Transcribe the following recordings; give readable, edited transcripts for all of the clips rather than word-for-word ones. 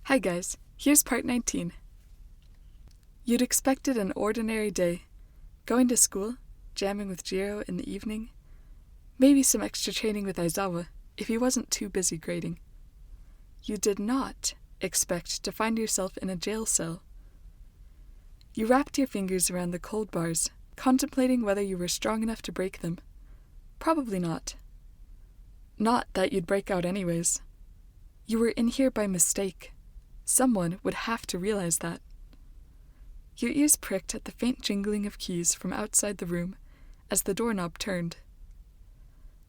Hi guys, here's part 19. You'd expected an ordinary day. Going to school, jamming with Jiro in the evening, maybe some extra training with Aizawa if he wasn't too busy grading. You did not expect to find yourself in a jail cell. You wrapped your fingers around the cold bars, contemplating whether you were strong enough to break them. Probably not. Not that you'd break out anyways. You were in here by mistake. Someone would have to realize that. Your ears pricked at the faint jingling of keys from outside the room as the doorknob turned.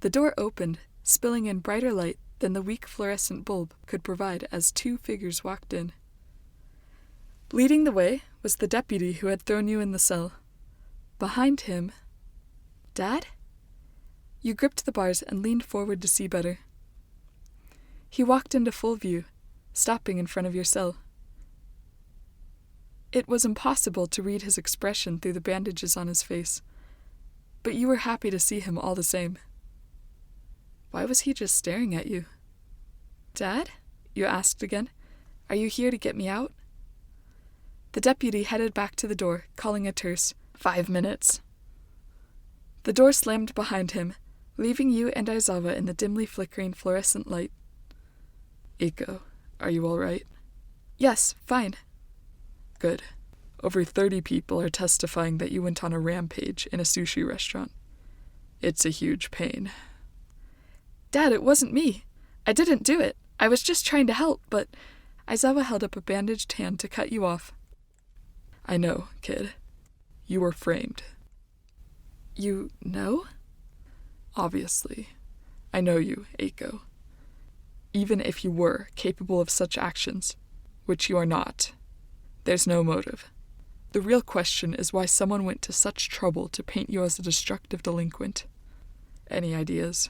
The door opened, spilling in brighter light than the weak fluorescent bulb could provide as two figures walked in. Leading the way was the deputy who had thrown you in the cell. Behind him... Dad? You gripped the bars and leaned forward to see better. He walked into full view, stopping in front of your cell. It was impossible to read his expression through the bandages on his face, but you were happy to see him all the same. Why was he just staring at you? Dad? You asked again. Are you here to get me out? The deputy headed back to the door, calling a terse 5 minutes. The door slammed behind him, leaving you and Aizawa in the dimly flickering fluorescent light. Eiko, are you all right? Yes, fine. Good. Over 30 people are testifying that you went on a rampage in a sushi restaurant. It's a huge pain. Dad, it wasn't me. I didn't do it. I was just trying to help, but... Aizawa held up a bandaged hand to cut you off. I know, kid. You were framed. You know? Obviously. I know you, Eiko. Even if you were capable of such actions, which you are not, there's no motive. The real question is why someone went to such trouble to paint you as a destructive delinquent. Any ideas?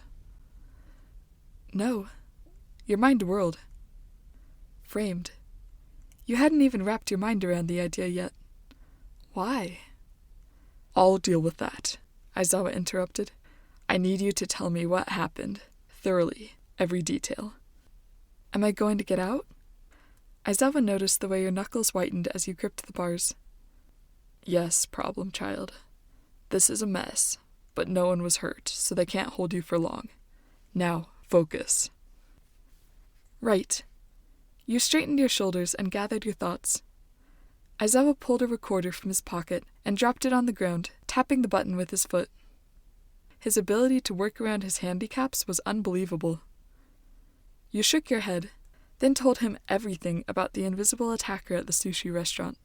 No. Your mind whirled. Framed. You hadn't even wrapped your mind around the idea yet. Why? I'll deal with that, Aizawa interrupted. I need you to tell me what happened, thoroughly, every detail. Am I going to get out? Aizawa noticed the way your knuckles whitened as you gripped the bars. Yes, problem child. This is a mess, but no one was hurt, so they can't hold you for long. Now, focus. Right. You straightened your shoulders and gathered your thoughts. Aizawa pulled a recorder from his pocket and dropped it on the ground, tapping the button with his foot. His ability to work around his handicaps was unbelievable. You shook your head, then told him everything about the invisible attacker at the sushi restaurant.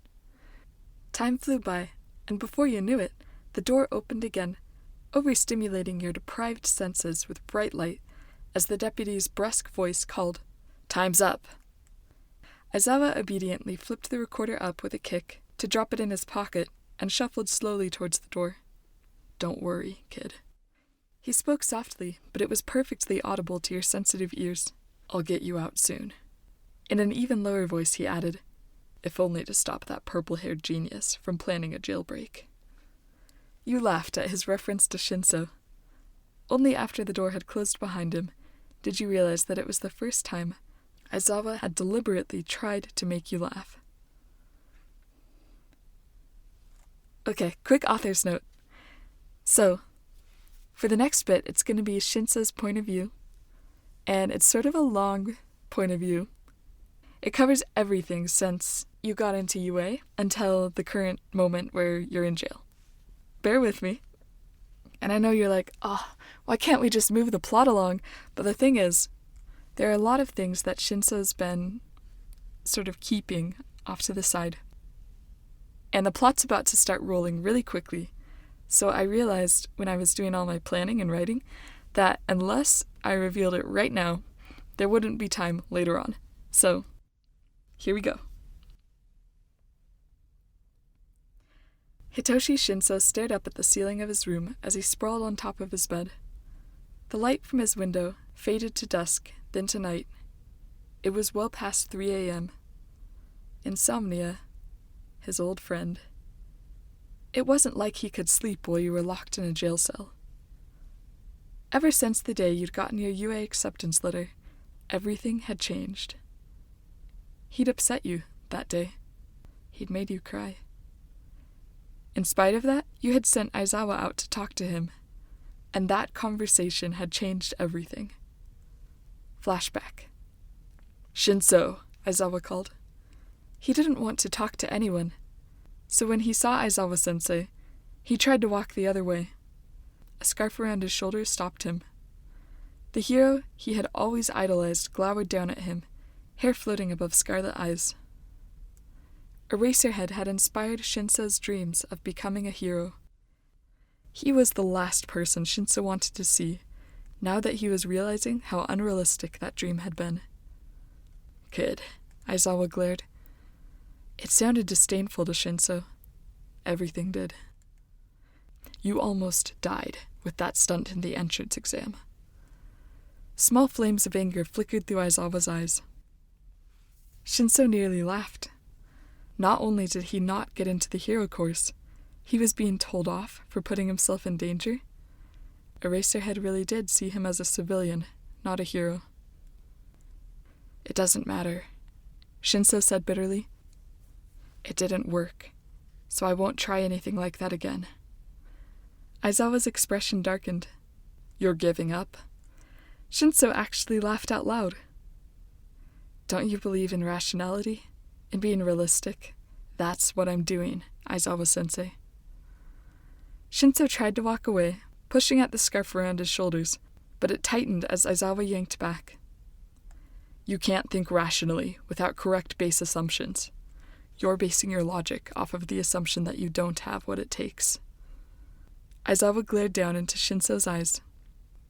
Time flew by, and before you knew it, the door opened again, overstimulating your deprived senses with bright light as the deputy's brusque voice called, "Time's up!" Aizawa obediently flipped the recorder up with a kick to drop it in his pocket and shuffled slowly towards the door. Don't worry, kid. He spoke softly, but it was perfectly audible to your sensitive ears. I'll get you out soon. In an even lower voice he added, if only to stop that purple-haired genius from planning a jailbreak. You laughed at his reference to Shinso. Only after the door had closed behind him did you realize that it was the first time Aizawa had deliberately tried to make you laugh. Okay, quick author's note. So, for the next bit, it's going to be Shinso's point of view, and it's sort of a long point of view. It covers everything since you got into UA until the current moment where you're in jail. Bear with me. And I know you're like, why can't we just move the plot along? But the thing is, there are a lot of things that Shinso's been sort of keeping off to the side. And the plot's about to start rolling really quickly. So I realized when I was doing all my planning and writing that unless I revealed it right now, there wouldn't be time later on. So, here we go. Hitoshi Shinso stared up at the ceiling of his room as he sprawled on top of his bed. The light from his window faded to dusk, then to night. It was well past 3 a.m. Insomnia, his old friend. It wasn't like he could sleep while you were locked in a jail cell. Ever since the day you'd gotten your UA acceptance letter, everything had changed. he'd upset you that day. He'd made you cry. In spite of that, you had sent Aizawa out to talk to him, and that conversation had changed everything. Flashback. "Shinso," Aizawa called. He didn't want to talk to anyone, so when he saw Aizawa-sensei, he tried to walk the other way. A scarf around his shoulders stopped him. The hero he had always idolized glowered down at him, hair floating above scarlet eyes. Eraserhead had inspired Shinso's dreams of becoming a hero. He was the last person Shinso wanted to see, now that he was realizing how unrealistic that dream had been. "Kid," Aizawa glared. It sounded disdainful to Shinso. Everything did. "You almost died with that stunt in the entrance exam." Small flames of anger flickered through Aizawa's eyes. Shinso nearly laughed. Not only did he not get into the hero course, he was being told off for putting himself in danger. Eraserhead really did see him as a civilian, not a hero. "It doesn't matter," Shinso said bitterly. "It didn't work, so I won't try anything like that again." Aizawa's expression darkened. "You're giving up?" Shinso actually laughed out loud. "Don't you believe in rationality? In being realistic? That's what I'm doing, Aizawa-sensei." Shinso tried to walk away, pushing at the scarf around his shoulders, but it tightened as Aizawa yanked back. "You can't think rationally without correct base assumptions. You're basing your logic off of the assumption that you don't have what it takes." Aizawa glared down into Shinso's eyes.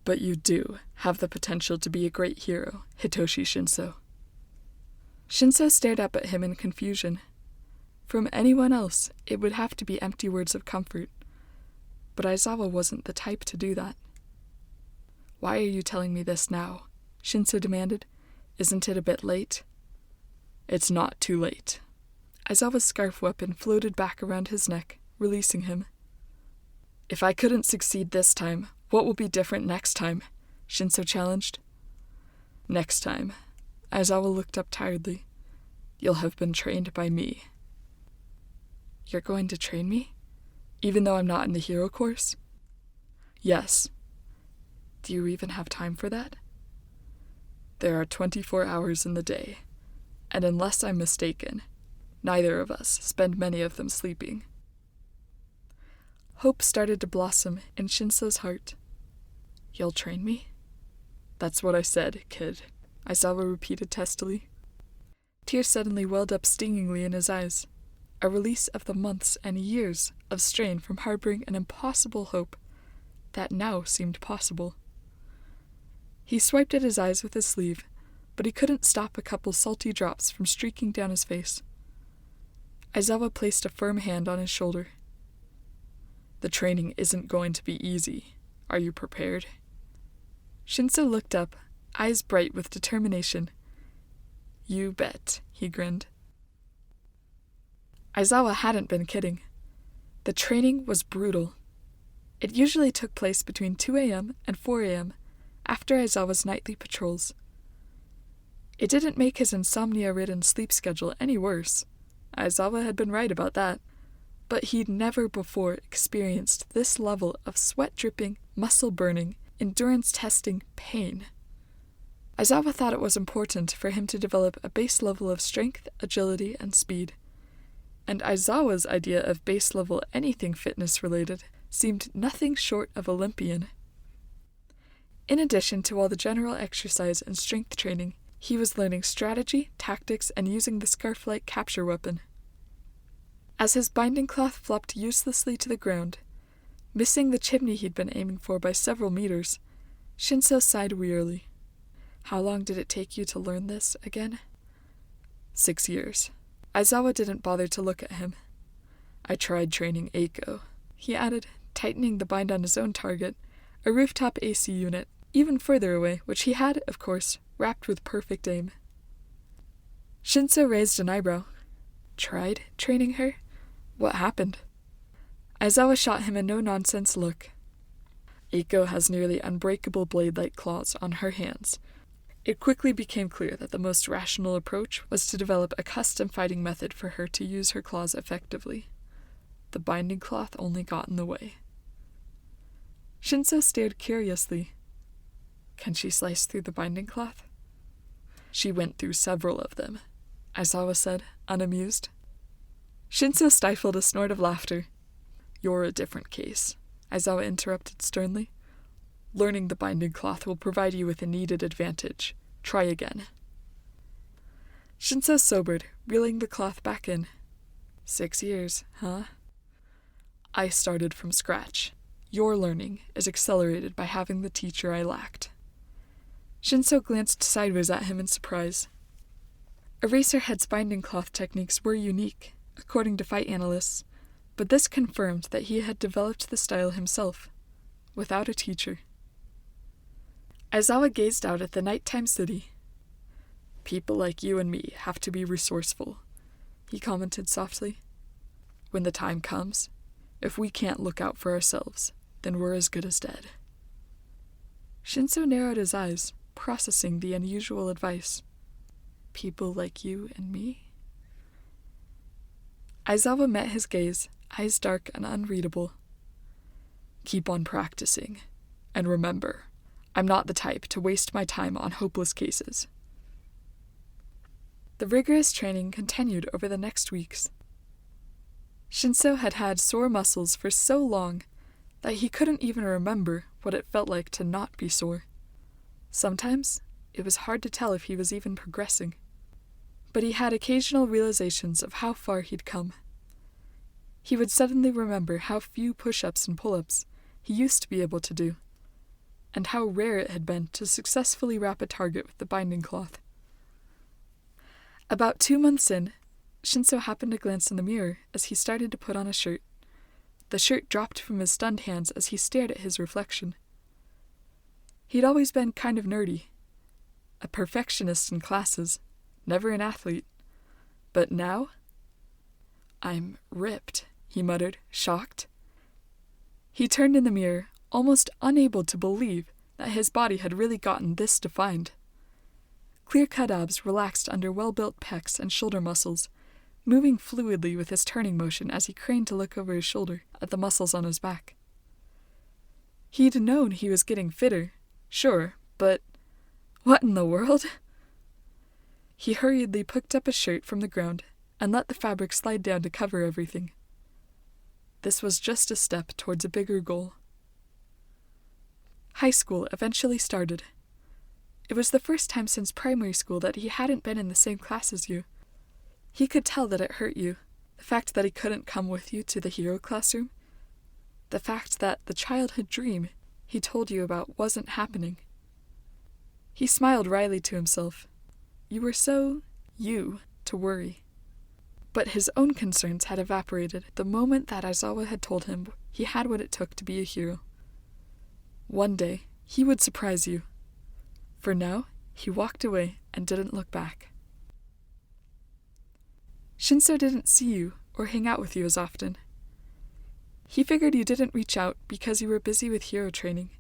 "But you do have the potential to be a great hero, Hitoshi Shinso." Shinso stared up at him in confusion. From anyone else, it would have to be empty words of comfort, but Aizawa wasn't the type to do that. "Why are you telling me this now?" Shinso demanded. "Isn't it a bit late?" "It's not too late." Aizawa's scarf weapon floated back around his neck, releasing him. "If I couldn't succeed this time, what will be different next time?" Shinso challenged. "Next time," Aizawa looked up tiredly, "you'll have been trained by me." "You're going to train me? Even though I'm not in the hero course?" "Yes." "Do you even have time for that?" "There are 24 hours in the day, and unless I'm mistaken, neither of us spend many of them sleeping." Hope started to blossom in Shinso's heart. "You'll train me?" "That's what I said, kid," Aizawa repeated testily. Tears suddenly welled up stingingly in his eyes, a release of the months and years of strain from harboring an impossible hope that now seemed possible. He swiped at his eyes with his sleeve, but he couldn't stop a couple salty drops from streaking down his face. Aizawa placed a firm hand on his shoulder. "The training isn't going to be easy. Are you prepared?" Shinso looked up, eyes bright with determination. "You bet," he grinned. Aizawa hadn't been kidding. The training was brutal. It usually took place between 2 a.m. and 4 a.m., after Aizawa's nightly patrols. It didn't make his insomnia-ridden sleep schedule any worse. Aizawa had been right about that. But he'd never before experienced this level of sweat-dripping, muscle-burning, endurance-testing pain. Aizawa thought it was important for him to develop a base level of strength, agility, and speed. And Aizawa's idea of base level anything fitness-related seemed nothing short of Olympian. In addition to all the general exercise and strength training, he was learning strategy, tactics, and using the scarf-like capture weapon. As his binding cloth flopped uselessly to the ground, missing the chimney he'd been aiming for by several meters, Shinso sighed wearily. "How long did it take you to learn this again?" 6 years. Aizawa didn't bother to look at him. "I tried training Eiko," he added, tightening the bind on his own target, a rooftop AC unit, even further away, which he had, of course, wrapped with perfect aim. Shinso raised an eyebrow. "Tried training her? What happened?" Aizawa shot him a no-nonsense look. "Eiko has nearly unbreakable blade-like claws on her hands, It quickly became clear that the most rational approach was to develop a custom fighting method for her to use her claws effectively. The binding cloth only got in the way. Shinso stared curiously. Can she slice through the binding cloth? She went through several of them, Aizawa said, unamused. Shinso stifled a snort of laughter. You're a different case, Aizawa interrupted sternly. Learning the binding cloth will provide you with a needed advantage. Try again. Shinso sobered, reeling the cloth back in. 6 years, huh? I started from scratch. Your learning is accelerated by having the teacher I lacked. Shinso glanced sideways at him in surprise. Eraserhead's binding cloth techniques were unique, according to fight analysts, but this confirmed that he had developed the style himself, without a teacher. Aizawa gazed out at the nighttime city. People like you and me have to be resourceful, he commented softly. When the time comes, if we can't look out for ourselves, then we're as good as dead. Shinso narrowed his eyes, processing the unusual advice. People like you and me? Aizawa met his gaze, eyes dark and unreadable. Keep on practicing, and remember, I'm not the type to waste my time on hopeless cases. The rigorous training continued over the next weeks. Shinso had had sore muscles for so long that he couldn't even remember what it felt like to not be sore. Sometimes, it was hard to tell if he was even progressing. But he had occasional realizations of how far he'd come. He would suddenly remember how few push-ups and pull-ups he used to be able to do, and how rare it had been to successfully wrap a target with the binding cloth. About 2 months in, Shinso happened to glance in the mirror as he started to put on a shirt. The shirt dropped from his stunned hands as he stared at his reflection. He'd always been kind of nerdy, a perfectionist in classes, never an athlete. But now? I'm ripped, he muttered, shocked. He turned in the mirror, almost unable to believe that his body had really gotten this defined. Clear-cut abs relaxed under well-built pecs and shoulder muscles, moving fluidly with his turning motion as he craned to look over his shoulder at the muscles on his back. He'd known he was getting fitter, sure, but what in the world? He hurriedly picked up his shirt from the ground and let the fabric slide down to cover everything. This was just a step towards a bigger goal. High school eventually started. It was the first time since primary school that he hadn't been in the same class as you. He could tell that it hurt you, the fact that he couldn't come with you to the hero classroom, the fact that the childhood dream he told you about wasn't happening. He smiled wryly to himself. You were so you to worry. But his own concerns had evaporated the moment that Aizawa had told him he had what it took to be a hero. One day, he would surprise you. For now, he walked away and didn't look back. Shinso didn't see you or hang out with you as often. He figured you didn't reach out because you were busy with hero training.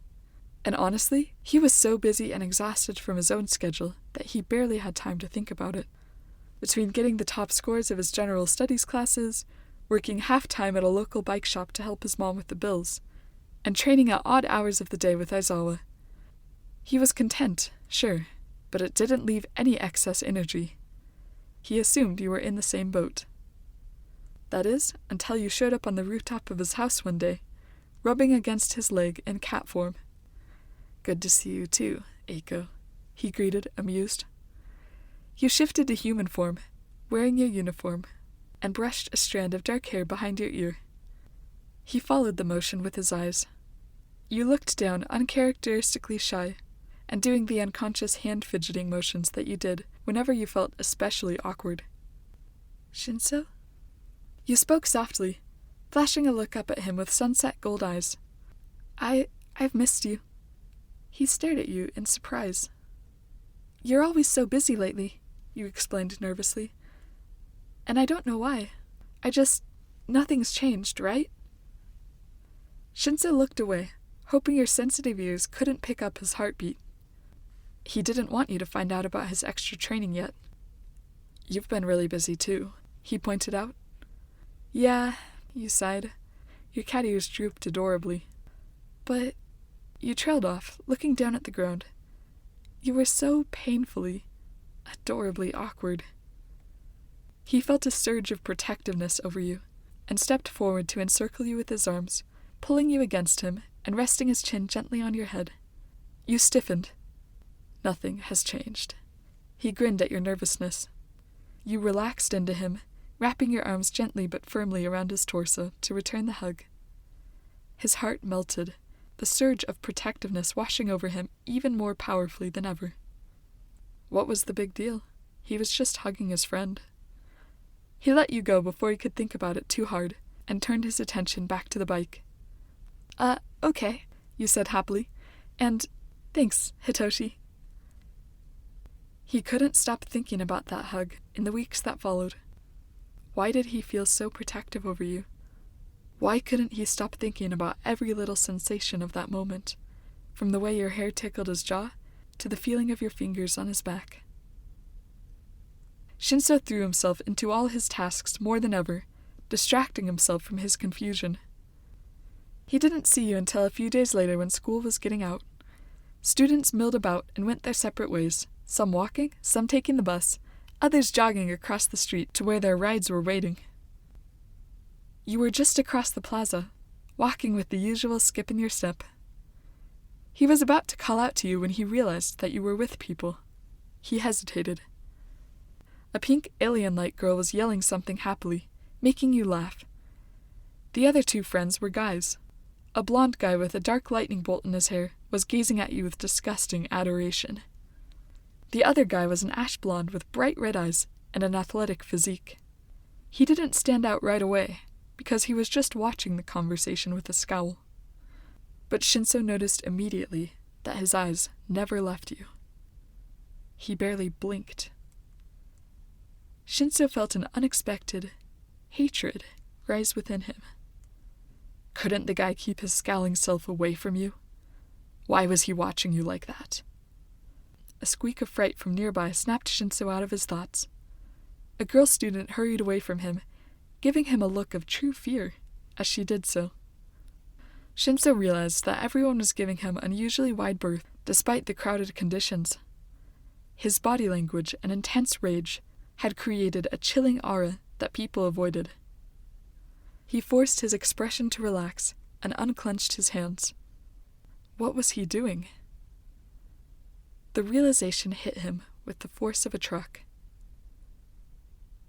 And honestly, he was so busy and exhausted from his own schedule that he barely had time to think about it. Between getting the top scores of his general studies classes, working half-time at a local bike shop to help his mom with the bills, and training at odd hours of the day with Aizawa. He was content, sure, but it didn't leave any excess energy. He assumed you were in the same boat. That is, until you showed up on the rooftop of his house one day, rubbing against his leg in cat form. Good to see you too, Eiko, he greeted, amused. You shifted to human form, wearing your uniform, and brushed a strand of dark hair behind your ear. He followed the motion with his eyes. You looked down uncharacteristically shy, and doing the unconscious hand-fidgeting motions that you did whenever you felt especially awkward. Shinso? You spoke softly, flashing a look up at him with sunset gold eyes. I've missed you. He stared at you in surprise. You're always so busy lately, you explained nervously. And I don't know why. Nothing's changed, right? Shinso looked away, hoping your sensitive ears couldn't pick up his heartbeat. He didn't want you to find out about his extra training yet. You've been really busy too, he pointed out. Yeah, you sighed. Your cat ears drooped adorably. But you trailed off, looking down at the ground. You were so painfully, adorably awkward. He felt a surge of protectiveness over you, and stepped forward to encircle you with his arms, pulling you against him and resting his chin gently on your head. You stiffened. Nothing has changed. He grinned at your nervousness. You relaxed into him, wrapping your arms gently but firmly around his torso to return the hug. His heart melted, the surge of protectiveness washing over him even more powerfully than ever. What was the big deal? He was just hugging his friend. He let you go before he could think about it too hard, and turned his attention back to the bike. Okay, you said happily. And thanks, Hitoshi. He couldn't stop thinking about that hug in the weeks that followed. Why did he feel so protective over you? Why couldn't he stop thinking about every little sensation of that moment, from the way your hair tickled his jaw to the feeling of your fingers on his back? Shinso threw himself into all his tasks more than ever, distracting himself from his confusion. He didn't see you until a few days later when school was getting out. Students milled about and went their separate ways, some walking, some taking the bus, others jogging across the street to where their rides were waiting. You were just across the plaza, walking with the usual skip in your step. He was about to call out to you when he realized that you were with people. He hesitated. A pink alien-like girl was yelling something happily, making you laugh. The other two friends were guys. A blonde guy with a dark lightning bolt in his hair was gazing at you with disgusting adoration. The other guy was an ash blonde with bright red eyes and an athletic physique. He didn't stand out right away, because he was just watching the conversation with a scowl. But Shinso noticed immediately that his eyes never left you. He barely blinked. Shinso felt an unexpected hatred rise within him. Couldn't the guy keep his scowling self away from you? Why was he watching you like that? A squeak of fright from nearby snapped Shinso out of his thoughts. A girl student hurried away from him, giving him a look of true fear as she did so. Shinso realized that everyone was giving him unusually wide berth despite the crowded conditions. His body language and intense rage had created a chilling aura that people avoided. He forced his expression to relax and unclenched his hands. What was he doing? The realization hit him with the force of a truck.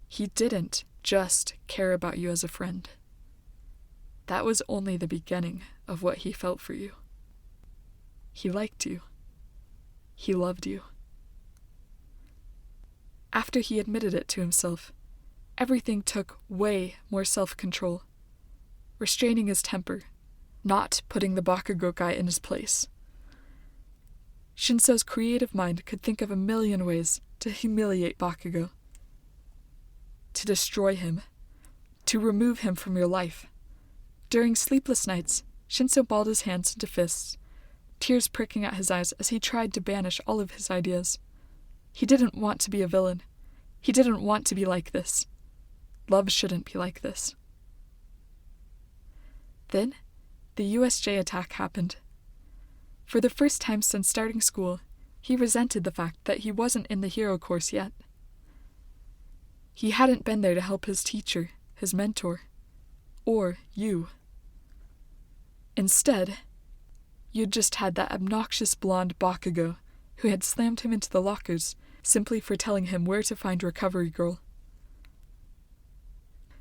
He didn't just care about you as a friend. That was only the beginning of what he felt for you. He liked you. He loved you. After he admitted it to himself, everything took way more self-control, restraining his temper, not putting the Bakugo guy in his place. Shinso's creative mind could think of a million ways to humiliate Bakugo, to destroy him, to remove him from your life. During sleepless nights, Shinso balled his hands into fists, tears pricking at his eyes as he tried to banish all of his ideas. He didn't want to be a villain. He didn't want to be like this. Love shouldn't be like this. Then, the USJ attack happened. For the first time since starting school, he resented the fact that he wasn't in the hero course yet. He hadn't been there to help his teacher, his mentor, or you. Instead, you'd just had that obnoxious blonde Bakugo who had slammed him into the lockers simply for telling him where to find Recovery Girl.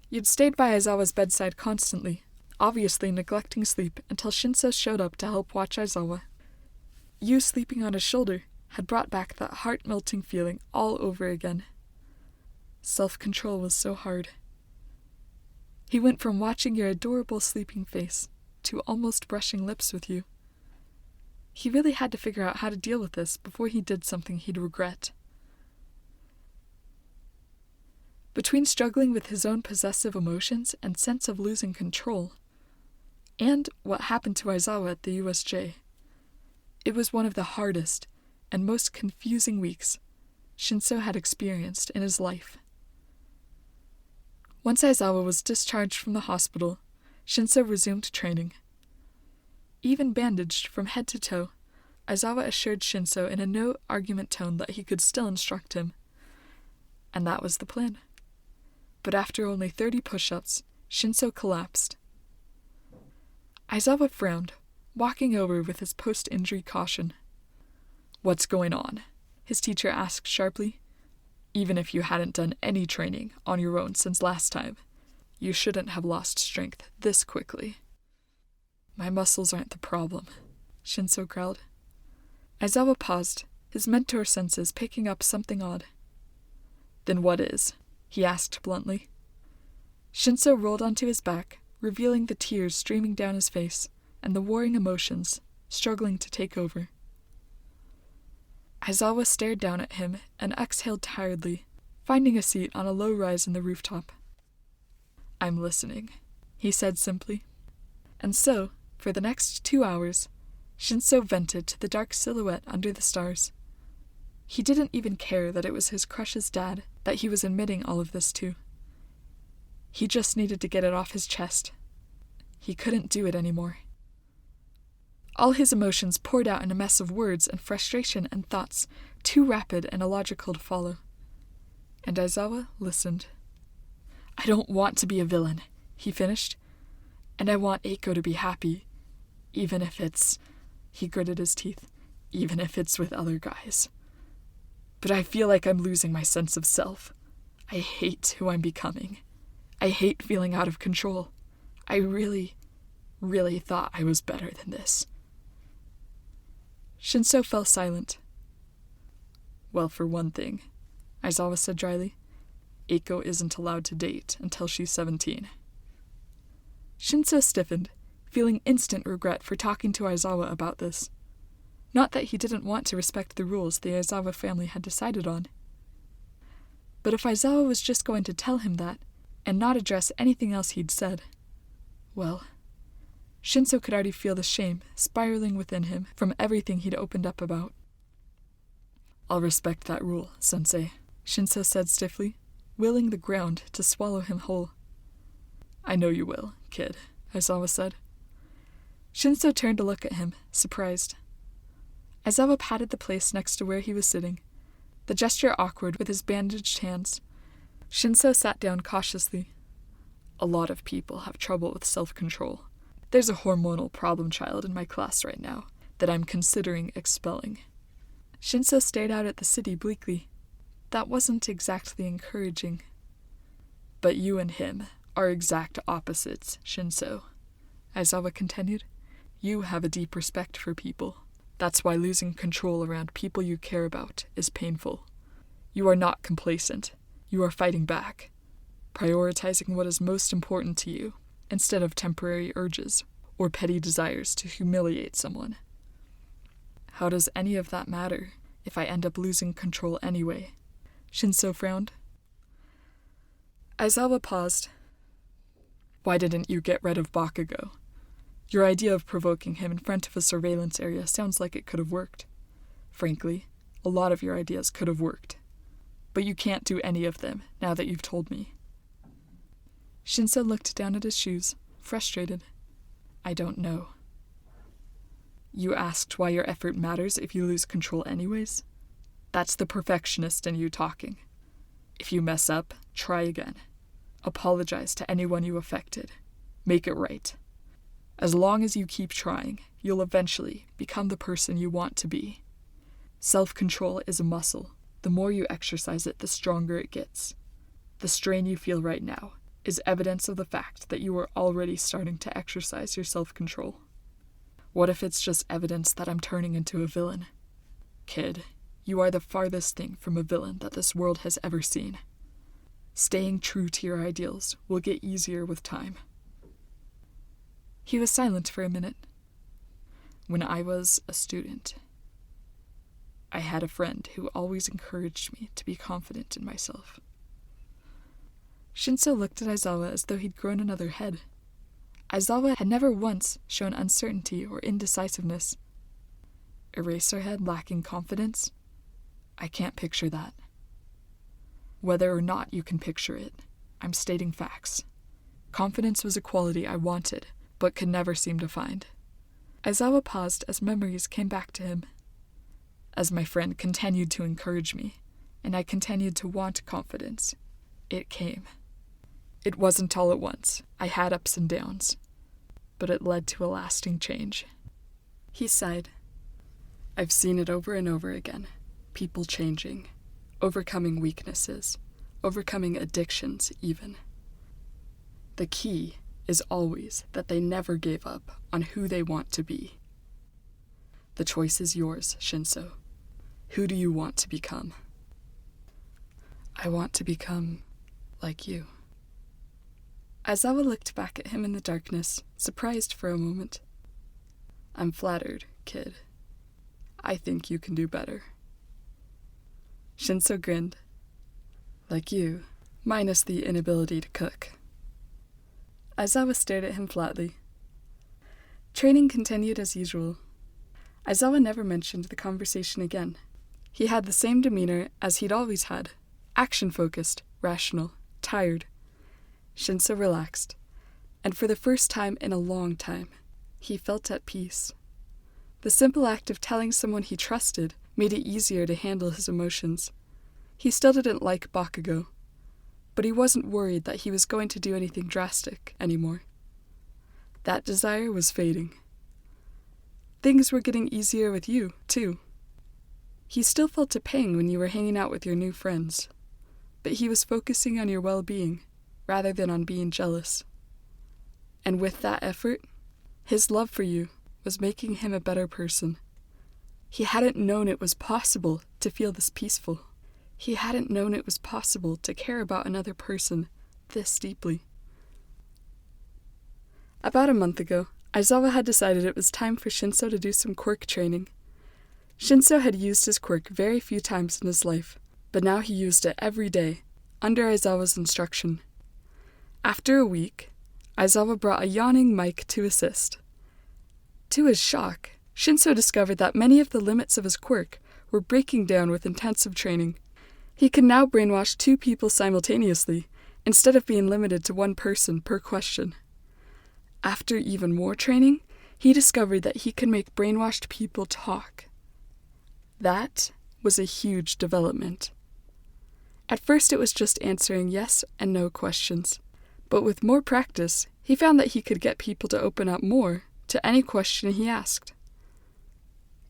You'd stayed by Aizawa's bedside constantly, obviously neglecting sleep until Shinso showed up to help watch Aizawa. You sleeping on his shoulder had brought back that heart-melting feeling all over again. Self-control was so hard. He went from watching your adorable sleeping face to almost brushing lips with you. He really had to figure out how to deal with this before he did something he'd regret. Between struggling with his own possessive emotions and sense of losing control, and what happened to Aizawa at the USJ, it was one of the hardest and most confusing weeks Shinso had experienced in his life. Once Aizawa was discharged from the hospital, Shinso resumed training. Even bandaged from head to toe, Aizawa assured Shinso in a no-argument tone that he could still instruct him. And that was the plan. But after only 30 push-ups, Shinso collapsed. Aizawa frowned, walking over with his post-injury caution. "What's going on?" his teacher asked sharply. "Even if you hadn't done any training on your own since last time, you shouldn't have lost strength this quickly." "My muscles aren't the problem," Shinso growled. Aizawa paused, his mentor senses picking up something odd. "Then what is?" he asked bluntly. Shinso rolled onto his back, revealing the tears streaming down his face and the warring emotions struggling to take over. Aizawa stared down at him and exhaled tiredly, finding a seat on a low rise in the rooftop. "I'm listening," he said simply. And so, for the next 2 hours, Shinso vented to the dark silhouette under the stars. He didn't even care that it was his crush's dad that he was admitting all of this to. He just needed to get it off his chest. He couldn't do it anymore. All his emotions poured out in a mess of words and frustration and thoughts, too rapid and illogical to follow. And Aizawa listened. "I don't want to be a villain," he finished. "And I want Eiko to be happy, even if it's," he gritted his teeth, "even if it's with other guys. But I feel like I'm losing my sense of self. I hate who I'm becoming. I hate feeling out of control. I really, really thought I was better than this." Shinso fell silent. "Well, for one thing," Aizawa said dryly, "Eiko isn't allowed to date until she's 17. Shinso stiffened, feeling instant regret for talking to Aizawa about this. Not that he didn't want to respect the rules the Aizawa family had decided on. But if Aizawa was just going to tell him that, and not address anything else he'd said, well, Shinso could already feel the shame spiraling within him from everything he'd opened up about. "I'll respect that rule, sensei," Shinso said stiffly, willing the ground to swallow him whole. "I know you will, kid," Aizawa said. Shinso turned to look at him, surprised. Aizawa patted the place next to where he was sitting, the gesture awkward with his bandaged hands. Shinso sat down cautiously. "A lot of people have trouble with self-control. There's a hormonal problem child in my class right now that I'm considering expelling." Shinso stared out at the city bleakly. That wasn't exactly encouraging. "But you and him are exact opposites, Shinso," Aizawa continued. "You have a deep respect for people. That's why losing control around people you care about is painful. You are not complacent. You are fighting back, prioritizing what is most important to you, instead of temporary urges or petty desires to humiliate someone. How does any of that matter if I end up losing control anyway?" Shinso frowned. Aizawa paused. "Why didn't you get rid of Bakugo? Your idea of provoking him in front of a surveillance area sounds like it could have worked. Frankly, a lot of your ideas could have worked. But you can't do any of them, now that you've told me." Shinso looked down at his shoes, frustrated. "I don't know." "You asked why your effort matters if you lose control anyways? That's the perfectionist in you talking. If you mess up, try again. Apologize to anyone you affected. Make it right. As long as you keep trying, you'll eventually become the person you want to be. Self-control is a muscle. The more you exercise it, the stronger it gets. The strain you feel right now is evidence of the fact that you are already starting to exercise your self-control. What if it's just evidence that I'm turning into a villain? Kid, you are the farthest thing from a villain that this world has ever seen. Staying true to your ideals will get easier with time." He was silent for a minute. "When I was a student, I had a friend who always encouraged me to be confident in myself." Shinso looked at Aizawa as though he'd grown another head. Aizawa had never once shown uncertainty or indecisiveness. Eraserhead lacking confidence? I can't picture that. Whether or not you can picture it, I'm stating facts. Confidence was a quality I wanted, but could never seem to find. Aizawa paused as memories came back to him. As my friend continued to encourage me, and I continued to want confidence, it came. It wasn't all at once. I had ups and downs, but it led to a lasting change. He sighed. I've seen it over and over again. People changing, overcoming weaknesses, overcoming addictions even. The key is always that they never gave up on who they want to be. The choice is yours, Shinso. Who do you want to become? I want to become like you. Aizawa looked back at him in the darkness, surprised for a moment. I'm flattered, kid. I think you can do better. Shinso grinned. Like you, minus the inability to cook. Aizawa stared at him flatly. Training continued as usual. Aizawa never mentioned the conversation again. He had the same demeanor as he'd always had, action-focused, rational, tired. Shinso relaxed, and for the first time in a long time, he felt at peace. The simple act of telling someone he trusted made it easier to handle his emotions. He still didn't like Bakugo, but he wasn't worried that he was going to do anything drastic anymore. That desire was fading. Things were getting easier with you, too. He still felt a pang when you were hanging out with your new friends, but he was focusing on your well-being rather than on being jealous. And with that effort, his love for you was making him a better person. He hadn't known it was possible to feel this peaceful. He hadn't known it was possible to care about another person this deeply. About a month ago, Aizawa had decided it was time for Shinso to do some quirk training. Shinso had used his quirk very few times in his life, but now he used it every day, under Aizawa's instruction. After a week, Aizawa brought a yawning Mike to assist. To his shock, Shinso discovered that many of the limits of his quirk were breaking down with intensive training. He could now brainwash 2 people simultaneously, instead of being limited to 1 person per question. After even more training, he discovered that he could make brainwashed people talk. That was a huge development. At first it was just answering yes and no questions, but with more practice, he found that he could get people to open up more to any question he asked.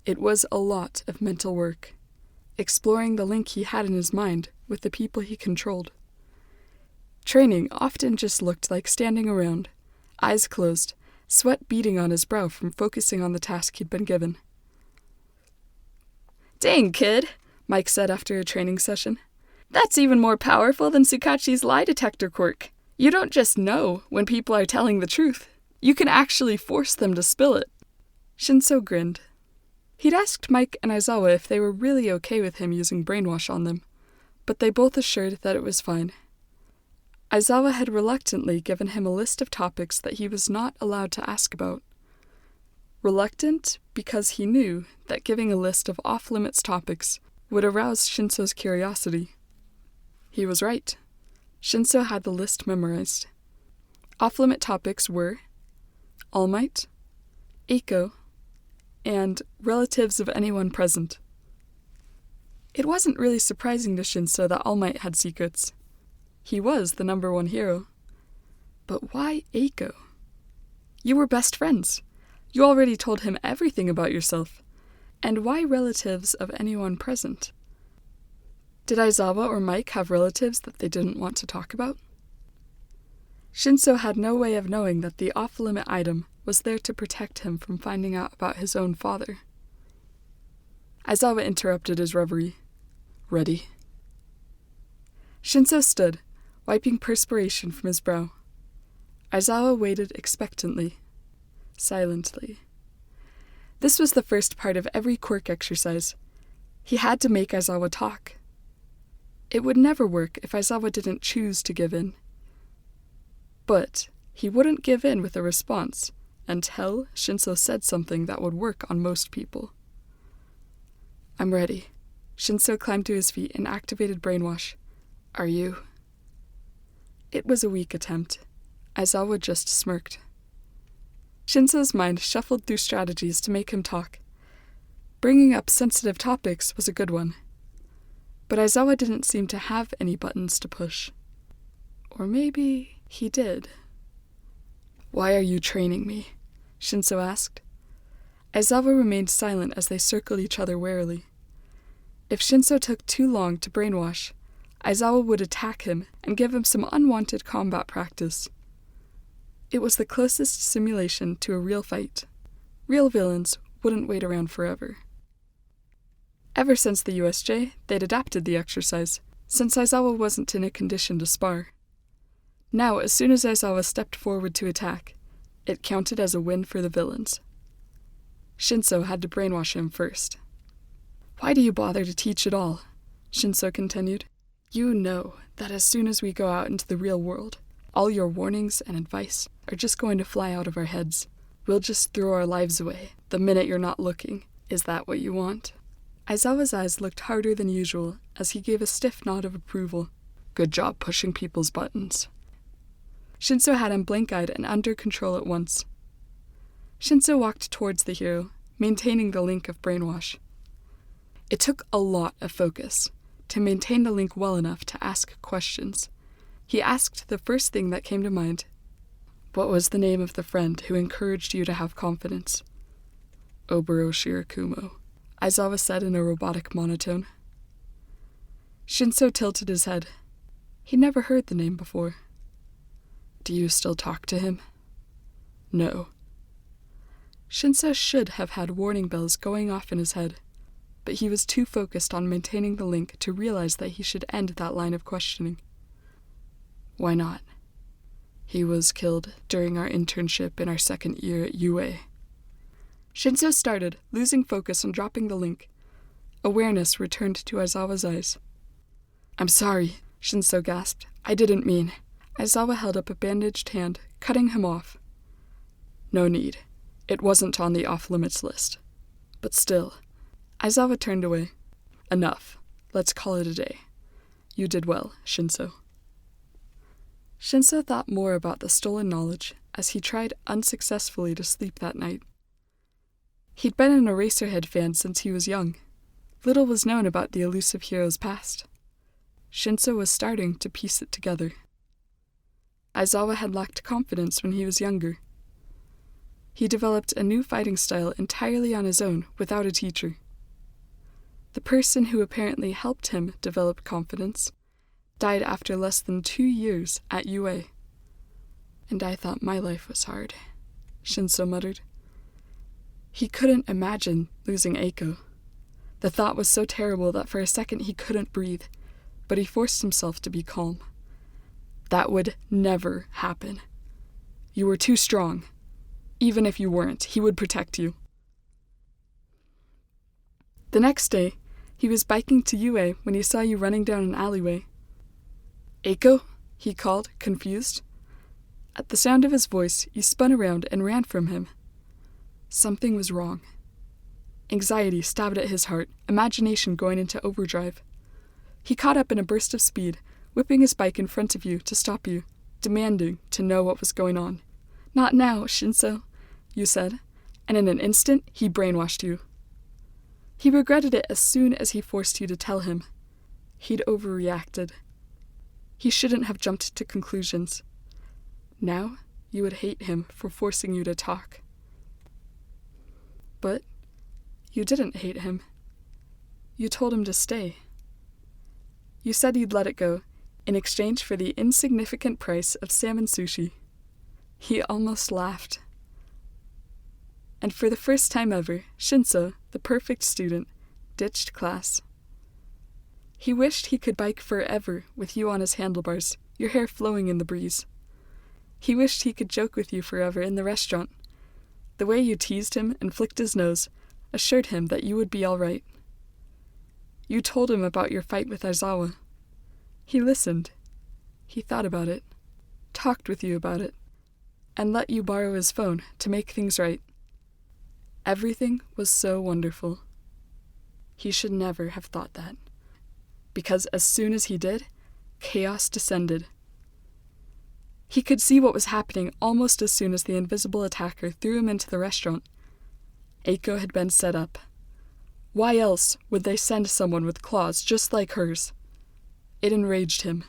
It was a lot of mental work, exploring the link he had in his mind with the people he controlled. Training often just looked like standing around, eyes closed, sweat beading on his brow from focusing on the task he'd been given. "Dang, kid," Mike said after a training session. "That's even more powerful than Tsukachi's lie detector quirk. You don't just know when people are telling the truth. You can actually force them to spill it." Shinso grinned. He'd asked Mike and Aizawa if they were really okay with him using brainwash on them, but they both assured that it was fine. Aizawa had reluctantly given him a list of topics that he was not allowed to ask about. Reluctant because he knew that giving a list of off-limits topics would arouse Shinso's curiosity. He was right. Shinso had the list memorized. Off-limit topics were All Might, Eiko, and relatives of anyone present. It wasn't really surprising to Shinso that All Might had secrets. He was the number 1 hero. But why Eiko? You were best friends. You already told him everything about yourself. And why relatives of anyone present? Did Aizawa or Mike have relatives that they didn't want to talk about? Shinso had no way of knowing that the off-limit item was there to protect him from finding out about his own father. Aizawa interrupted his reverie. "Ready?" Shinso stood, wiping perspiration from his brow. Aizawa waited expectantly, silently. This was the first part of every quirk exercise. He had to make Aizawa talk. It would never work if Aizawa didn't choose to give in. But he wouldn't give in with a response until Shinso said something that would work on most people. I'm ready. Shinso climbed to his feet and activated Brainwash. Are you? It was a weak attempt. Aizawa just smirked. Shinso's mind shuffled through strategies to make him talk. Bringing up sensitive topics was a good one. But Aizawa didn't seem to have any buttons to push. Or maybe he did. Why are you training me? Shinso asked. Aizawa remained silent as they circled each other warily. If Shinso took too long to brainwash, Aizawa would attack him and give him some unwanted combat practice. It was the closest simulation to a real fight. Real villains wouldn't wait around forever. Ever since the USJ, they'd adapted the exercise, since Aizawa wasn't in a condition to spar. Now, as soon as Aizawa stepped forward to attack, it counted as a win for the villains. Shinso had to brainwash him first. Why do you bother to teach at all? Shinso continued. You know that as soon as we go out into the real world, all your warnings and advice are just going to fly out of our heads. We'll just throw our lives away the minute you're not looking. Is that what you want? Aizawa's eyes looked harder than usual as he gave a stiff nod of approval. Good job pushing people's buttons. Shinso had him blank-eyed and under control at once. Shinso walked towards the hero, maintaining the link of brainwash. It took a lot of focus to maintain the link well enough to ask questions. He asked the first thing that came to mind. What was the name of the friend who encouraged you to have confidence? Oboro Shirakumo, Aizawa said in a robotic monotone. Shinso tilted his head. He'd never heard the name before. Do you still talk to him? No. Shinso should have had warning bells going off in his head, but he was too focused on maintaining the link to realize that he should end that line of questioning. Why not? He was killed during our internship in our second year at UA. Shinso started, losing focus and dropping the link. Awareness returned to Aizawa's eyes. I'm sorry, Shinso gasped. I didn't mean. Aizawa held up a bandaged hand, cutting him off. No need. It wasn't on the off-limits list. But still. Aizawa turned away. Enough. Let's call it a day. You did well, Shinso. Shinso thought more about the stolen knowledge as he tried unsuccessfully to sleep that night. He'd been an Eraserhead fan since he was young. Little was known about the elusive hero's past. Shinso was starting to piece it together. Aizawa had lacked confidence when he was younger. He developed a new fighting style entirely on his own without a teacher. The person who apparently helped him develop confidence died after less than 2 years at UA. And I thought my life was hard, Shinso muttered. He couldn't imagine losing Eiko. The thought was so terrible that for a second he couldn't breathe, but he forced himself to be calm. That would never happen. You were too strong. Even if you weren't, he would protect you. The next day, he was biking to UA when he saw you running down an alleyway. Eiko? He called, confused. At the sound of his voice, you spun around and ran from him. Something was wrong. Anxiety stabbed at his heart, imagination going into overdrive. He caught up in a burst of speed, whipping his bike in front of you to stop you, demanding to know what was going on. Not now, Shinso, you said, and in an instant he brainwashed you. He regretted it as soon as he forced you to tell him. He'd overreacted. He shouldn't have jumped to conclusions. Now, you would hate him for forcing you to talk. But you didn't hate him. You told him to stay. You said you'd let it go, in exchange for the insignificant price of salmon sushi. He almost laughed. And for the first time ever, Shinso, the perfect student, ditched class. He wished he could bike forever with you on his handlebars, your hair flowing in the breeze. He wished he could joke with you forever in the restaurant. The way you teased him and flicked his nose assured him that you would be all right. You told him about your fight with Aizawa. He listened. He thought about it, talked with you about it, and let you borrow his phone to make things right. Everything was so wonderful. He should never have thought that. Because as soon as he did, chaos descended. He could see what was happening almost as soon as the invisible attacker threw him into the restaurant. Eiko had been set up. Why else would they send someone with claws just like hers? It enraged him.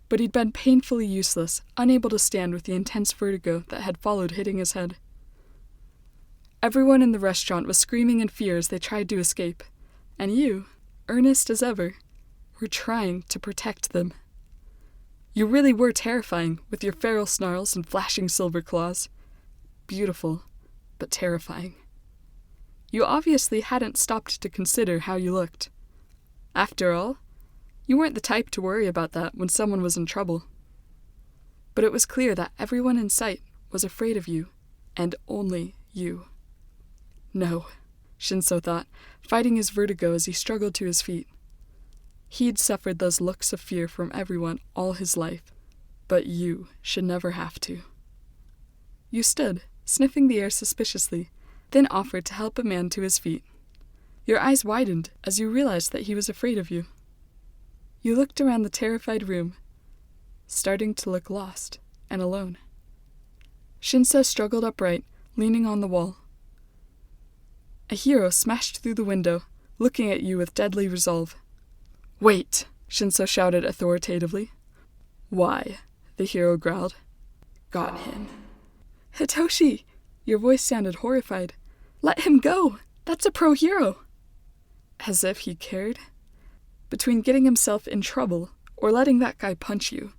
But he'd been painfully useless, unable to stand with the intense vertigo that had followed hitting his head. Everyone in the restaurant was screaming in fear as they tried to escape, and you, earnest as ever, were trying to protect them. You really were terrifying, with your feral snarls and flashing silver claws. Beautiful, but terrifying. You obviously hadn't stopped to consider how you looked. After all, you weren't the type to worry about that when someone was in trouble. But it was clear that everyone in sight was afraid of you, and only you. No, Shinso thought, fighting his vertigo as he struggled to his feet. He'd suffered those looks of fear from everyone all his life, but you should never have to. You stood, sniffing the air suspiciously, then offered to help a man to his feet. Your eyes widened as you realized that he was afraid of you. You looked around the terrified room, starting to look lost and alone. Shinso struggled upright, leaning on the wall. A hero smashed through the window, looking at you with deadly resolve. "Wait!" Shinso shouted authoritatively. "Why?" the hero growled. "Got him." "Hitoshi!" Your voice sounded horrified. "Let him go! That's a pro hero!" As if he cared. Between getting himself in trouble or letting that guy punch you,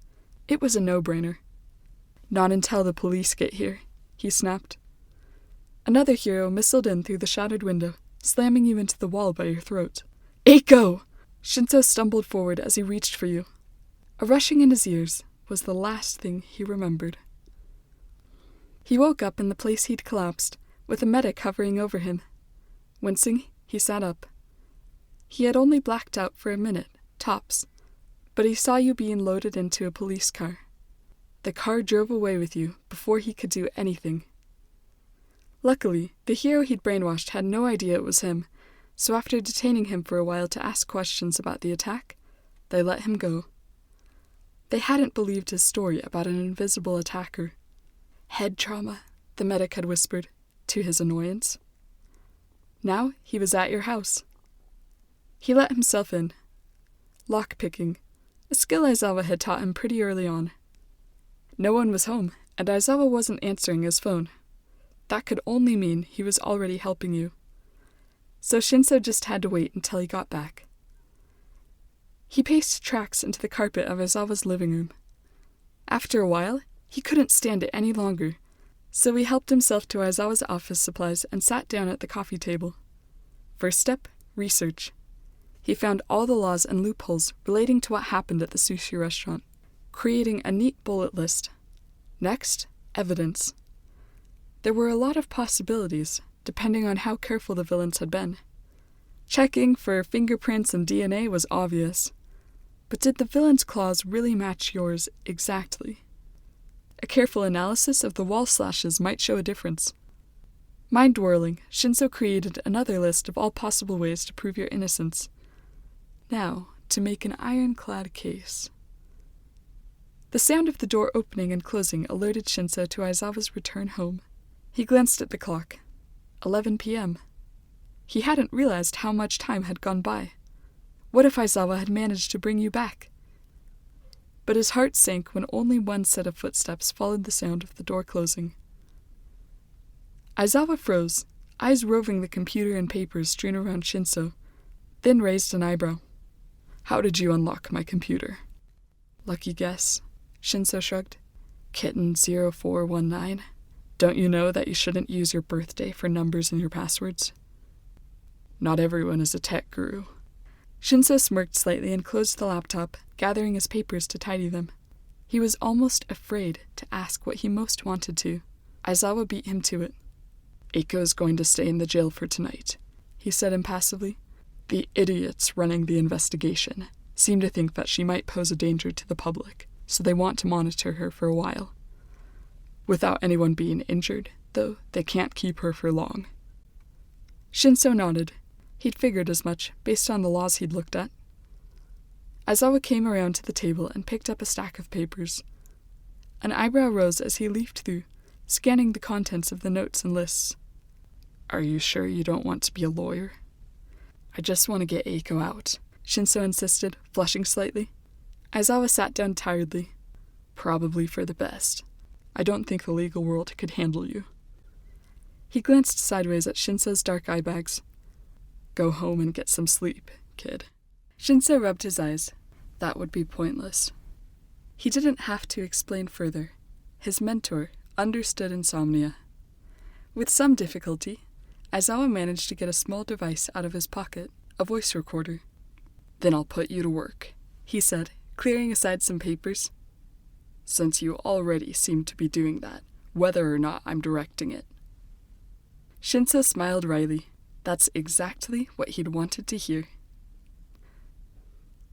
it was a no-brainer. "Not until the police get here," he snapped. Another hero missiled in through the shattered window, slamming you into the wall by your throat. "Eiko!" Shinso stumbled forward as he reached for you. A rushing in his ears was the last thing he remembered. He woke up in the place he'd collapsed, with a medic hovering over him. Wincing, he sat up. He had only blacked out for a minute, tops, but he saw you being loaded into a police car. The car drove away with you before he could do anything. Luckily, the hero he'd brainwashed had no idea it was him, so after detaining him for a while to ask questions about the attack, they let him go. They hadn't believed his story about an invisible attacker. "Head trauma," the medic had whispered, to his annoyance. Now he was at your house. He let himself in. Lockpicking, a skill Aizawa had taught him pretty early on. No one was home, and Aizawa wasn't answering his phone. That could only mean he was already helping you. So Shinso just had to wait until he got back. He paced tracks into the carpet of Aizawa's living room. After a while, he couldn't stand it any longer, so he helped himself to Aizawa's office supplies and sat down at the coffee table. First step, research. He found all the laws and loopholes relating to what happened at the sushi restaurant, creating a neat bullet list. Next, evidence. There were a lot of possibilities, depending on how careful the villains had been. Checking for fingerprints and DNA was obvious, but did the villain's claws really match yours exactly? A careful analysis of the wall slashes might show a difference. Mind-whirling, Shinso created another list of all possible ways to prove your innocence. Now, to make an ironclad case. The sound of the door opening and closing alerted Shinso to Aizawa's return home. He glanced at the clock. 11 p.m. He hadn't realized how much time had gone by. What if Aizawa had managed to bring you back? But his heart sank when only one set of footsteps followed the sound of the door closing. Aizawa froze, eyes roving the computer and papers strewn around Shinso, then raised an eyebrow. "How did you unlock my computer?" "Lucky guess," Shinso shrugged. "Kitten 0419. Don't you know that you shouldn't use your birthday for numbers in your passwords?" "Not everyone is a tech guru." Shinso smirked slightly and closed the laptop, gathering his papers to tidy them. He was almost afraid to ask what he most wanted to. Aizawa beat him to it. "Eiko is going to stay in the jail for tonight," he said impassively. "The idiots running the investigation seem to think that she might pose a danger to the public, so they want to monitor her for a while. Without anyone being injured, though, they can't keep her for long." Shinso nodded. He'd figured as much, based on the laws he'd looked at. Aizawa came around to the table and picked up a stack of papers. An eyebrow rose as he leafed through, scanning the contents of the notes and lists. "Are you sure you don't want to be a lawyer?" "I just want to get Eiko out," Shinso insisted, flushing slightly. Aizawa sat down tiredly. "Probably for the best. I don't think the legal world could handle you." He glanced sideways at Shinso's dark eye bags. "Go home and get some sleep, kid." Shinso rubbed his eyes. That would be pointless. He didn't have to explain further. His mentor understood insomnia. With some difficulty, Aizawa managed to get a small device out of his pocket, a voice recorder. "Then I'll put you to work," he said, clearing aside some papers. "Since you already seem to be doing that, whether or not I'm directing it." Shinso smiled wryly. That's exactly what he'd wanted to hear.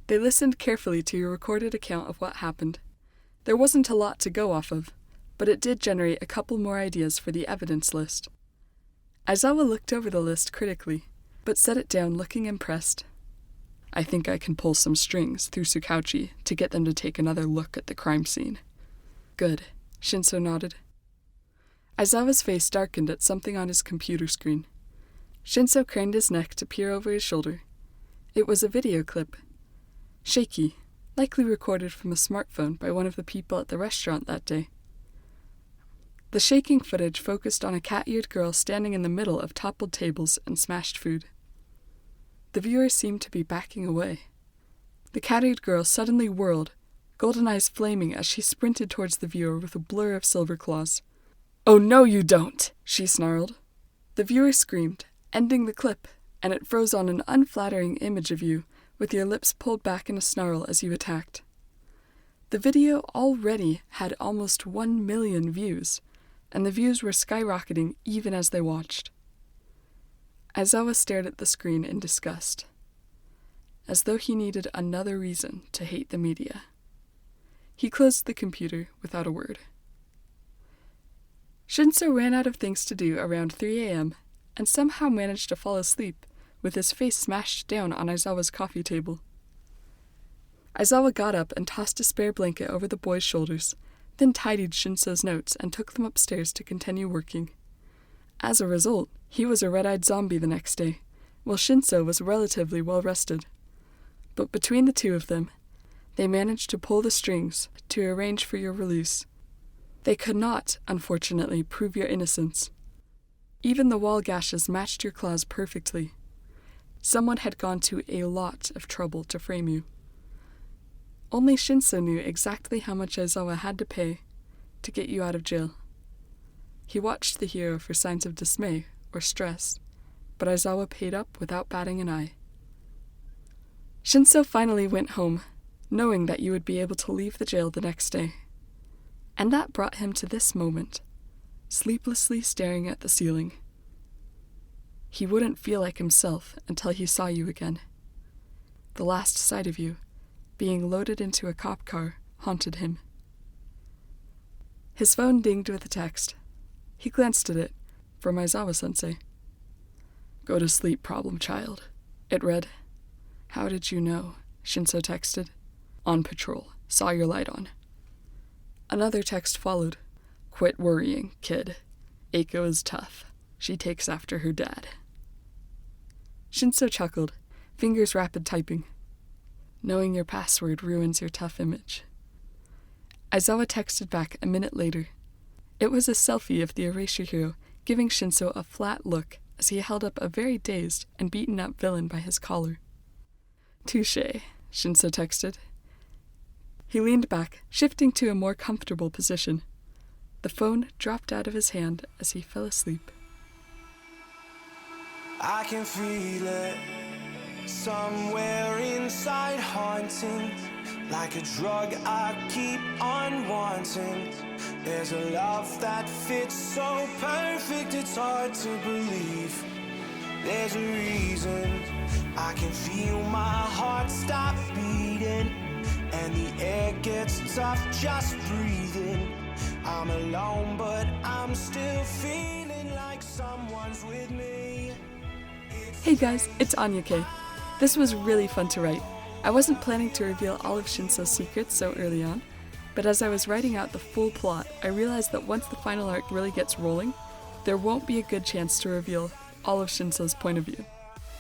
They listened carefully to a recorded account of what happened. There wasn't a lot to go off of, but it did generate a couple more ideas for the evidence list. Aizawa looked over the list critically, but set it down looking impressed. "I think I can pull some strings through Tsukauchi to get them to take another look at the crime scene." "Good," Shinso nodded. Aizawa's face darkened at something on his computer screen. Shinso craned his neck to peer over his shoulder. It was a video clip. Shaky, likely recorded from a smartphone by one of the people at the restaurant that day. The shaking footage focused on a cat-eared girl standing in the middle of toppled tables and smashed food. The viewer seemed to be backing away. The cat-eared girl suddenly whirled, golden eyes flaming as she sprinted towards the viewer with a blur of silver claws. "Oh no you don't!" she snarled. The viewer screamed, ending the clip, and it froze on an unflattering image of you, with your lips pulled back in a snarl as you attacked. The video already had almost 1 million views, and the views were skyrocketing even as they watched. Aizawa stared at the screen in disgust, as though he needed another reason to hate the media. He closed the computer without a word. Shinso ran out of things to do around 3 a.m. and somehow managed to fall asleep with his face smashed down on Aizawa's coffee table. Aizawa got up and tossed a spare blanket over the boy's shoulders, then tidied Shinso's notes and took them upstairs to continue working. As a result, he was a red-eyed zombie the next day, while Shinso was relatively well-rested. But between the two of them, they managed to pull the strings to arrange for your release. They could not, unfortunately, prove your innocence. Even the wall gashes matched your claws perfectly. Someone had gone to a lot of trouble to frame you. Only Shinso knew exactly how much Aizawa had to pay to get you out of jail. He watched the hero for signs of dismay or stress, but Aizawa paid up without batting an eye. Shinso finally went home, knowing that you would be able to leave the jail the next day. And that brought him to this moment, sleeplessly staring at the ceiling. He wouldn't feel like himself until he saw you again. The last sight of you, being loaded into a cop car, haunted him. His phone dinged with a text. He glanced at it, from Aizawa-sensei. "Go to sleep, problem child," it read. "How did you know?" Shinso texted. "On patrol. Saw your light on." Another text followed. "Quit worrying, kid. Eiko is tough. She takes after her dad." Shinso chuckled, fingers rapid typing. "Knowing your password ruins your tough image." Aizawa texted back a minute later. It was a selfie of the erasure hero, giving Shinso a flat look as he held up a very dazed and beaten-up villain by his collar. "Touché," Shinso texted. He leaned back, shifting to a more comfortable position. The phone dropped out of his hand as he fell asleep. I can feel it somewhere inside, haunting like a drug I keep on wanting. There's a love that fits so perfect, it's hard to believe. There's a reason I can feel my heart stop beating, and the air gets tough just breathing. I'm alone, but I'm still feeling like someone's with me. Hey guys, it's Anya Kay. This was really fun to write. I wasn't planning to reveal all of Shinso's secrets so early on, but as I was writing out the full plot, I realized that once the final arc really gets rolling, there won't be a good chance to reveal all of Shinso's point of view.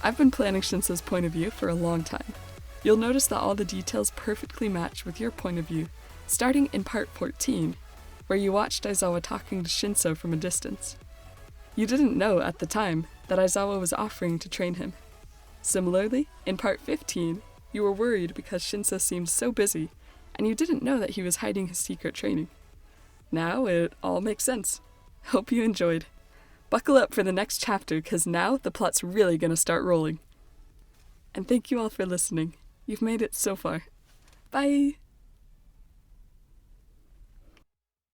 I've been planning Shinso's point of view for a long time. You'll notice that all the details perfectly match with your point of view, starting in part 14, where you watched Aizawa talking to Shinso from a distance. You didn't know at the time that Aizawa was offering to train him. Similarly, in part 15, you were worried because Shinso seemed so busy, and you didn't know that he was hiding his secret training. Now it all makes sense. Hope you enjoyed. Buckle up for the next chapter, because now the plot's really gonna start rolling. And thank you all for listening. You've made it so far. Bye!